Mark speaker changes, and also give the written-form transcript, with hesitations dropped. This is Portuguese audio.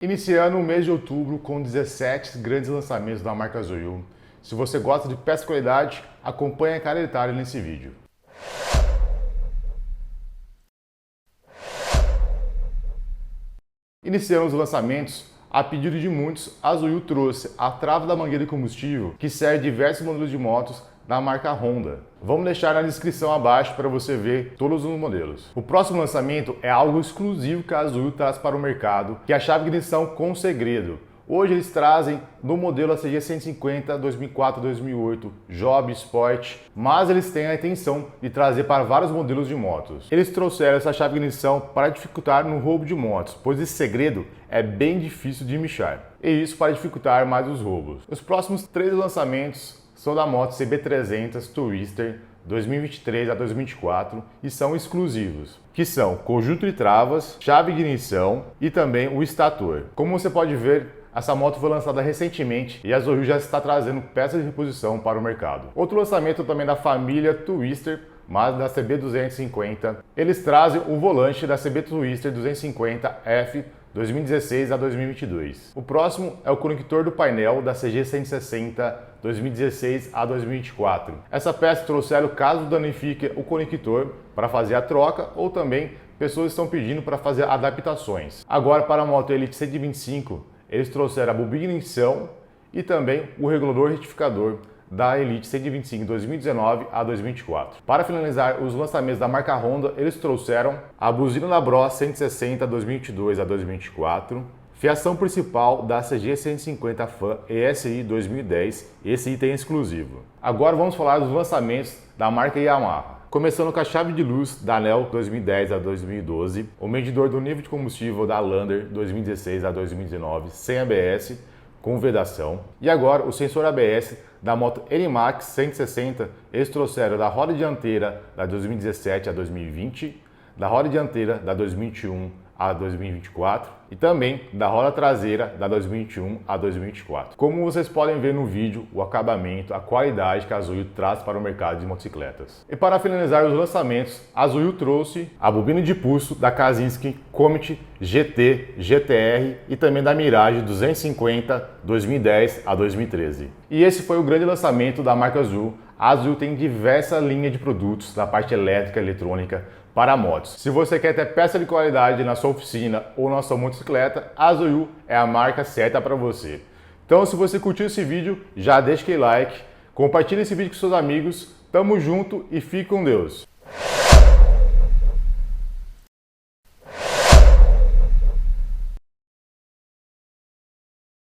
Speaker 1: Iniciando o mês de outubro com 17 grandes lançamentos da marca Azul. Se você gosta de peça de qualidade, acompanhe a cada detalhe nesse vídeo. Iniciando os lançamentos, a pedido de muitos, a Azul trouxe a trava da mangueira de combustível que serve diversos modelos de motos da marca Honda. Vamos deixar na descrição abaixo para você ver todos os modelos. O próximo lançamento é algo exclusivo que a Azul traz para o mercado, que é a chave de ignição com segredo. Hoje eles trazem no modelo ACG 150 2004-2008 Job Sport, mas eles têm a intenção de trazer para vários modelos de motos. Eles trouxeram essa chave de ignição para dificultar no roubo de motos, pois esse segredo é bem difícil de mexer, e isso para dificultar mais os roubos. Os próximos 3 lançamentos são da moto CB300 Twister 2023 a 2024 e são exclusivos, que são conjunto de travas, chave de ignição e também o estator. Como você pode ver, essa moto foi lançada recentemente e a Azul já está trazendo peças de reposição para o mercado. Outro lançamento também da família Twister, mas da CB250. Eles trazem o volante da CB Twister 250F 2016 a 2022. O próximo é o conector do painel da CG 160 2016 a 2024. Essa peça trouxeram caso danifique o conector para fazer a troca ou também pessoas estão pedindo para fazer adaptações. Agora para a moto Elite 125, eles trouxeram a bobina de ignição e também o regulador retificador da Elite 125 2019 a 2024. Para finalizar os lançamentos da marca Honda, eles trouxeram a buzina da Bros 160 2022 a 2024, fiação principal da CG 150 Fan ESI 2010, esse item exclusivo. Agora vamos falar dos lançamentos da marca Yamaha. Começando com a chave de luz da ANEL 2010 a 2012, o medidor do nível de combustível da Lander 2016 a 2019 sem ABS, com vedação. E agora o sensor ABS da moto NMAX 160, eles trouxeram da roda dianteira da 2017 a 2020, da roda dianteira da 2021 a 2024 e também da roda traseira da 2021 a 2024. Como vocês podem ver no vídeo, o acabamento, a qualidade que a Azul traz para o mercado de motocicletas. E para finalizar os lançamentos, a Azul trouxe a bobina de pulso da Kazinski Comet GT, GTR e também da Mirage 250 2010 a 2013. E esse foi o grande lançamento da marca Azul. A Azul tem diversas linhas de produtos na parte elétrica e eletrônica para motos. Se você quer ter peça de qualidade na sua oficina ou na sua motocicleta, a Azul é a marca certa para você. Então, se você curtiu esse vídeo, já deixa aquele like, compartilhe esse vídeo com seus amigos, tamo junto e fique com Deus!